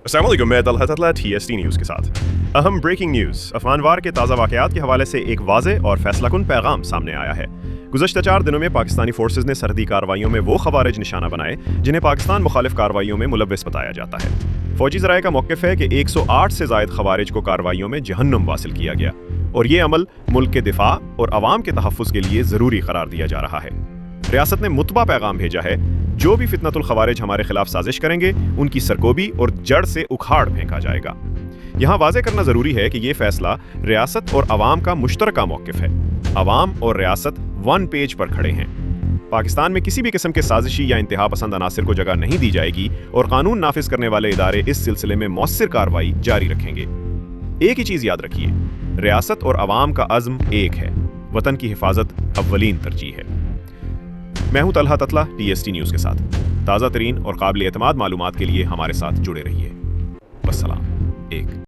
السلام علیکم، میں طلحہ تطلہ TST نیوز کے ساتھ اہم بریکنگ نیوز افغان وار کے تازہ واقعات کے حوالے سے ایک واضح اور فیصلہ کن پیغام سامنے آیا ہے۔ گزشتہ 4 دنوں میں پاکستانی فورسز نے سرحدی کارروائیوں میں وہ خوارج نشانہ بنائے جنہیں پاکستان مخالف کارروائیوں میں ملوث بتایا جاتا ہے۔ فوجی ذرائع کا موقف ہے کہ 108 سے زائد خوارج کو کارروائیوں میں جہنم واصل کیا گیا اور یہ عمل ملک کے دفاع اور عوام کے تحفظ کے لیے ضروری قرار دیا جا رہا ہے۔ ریاست نے متبع پیغام بھیجا ہے، جو بھی فتنۃ الخوارج ہمارے خلاف سازش کریں گے ان کی سرکوبی اور جڑ سے اکھاڑ پھینکا جائے گا۔ یہاں واضح کرنا ضروری ہے کہ یہ فیصلہ ریاست اور عوام کا مشترکہ موقف ہے۔ عوام اور ریاست ون پیج پر کھڑے ہیں۔ پاکستان میں کسی بھی قسم کے سازشی یا انتہا پسند عناصر کو جگہ نہیں دی جائے گی اور قانون نافذ کرنے والے ادارے اس سلسلے میں مؤثر کارروائی جاری رکھیں گے۔ ایک ہی چیز یاد رکھیے، ریاست اور عوام کا عزم ایک ہے، وطن کی حفاظت اولین ترجیح ہے۔ میں ہوں طلحہ تطلہ TST نیوز کے ساتھ۔ تازہ ترین اور قابل اعتماد معلومات کے لیے ہمارے ساتھ جڑے رہیے۔ والسلام۔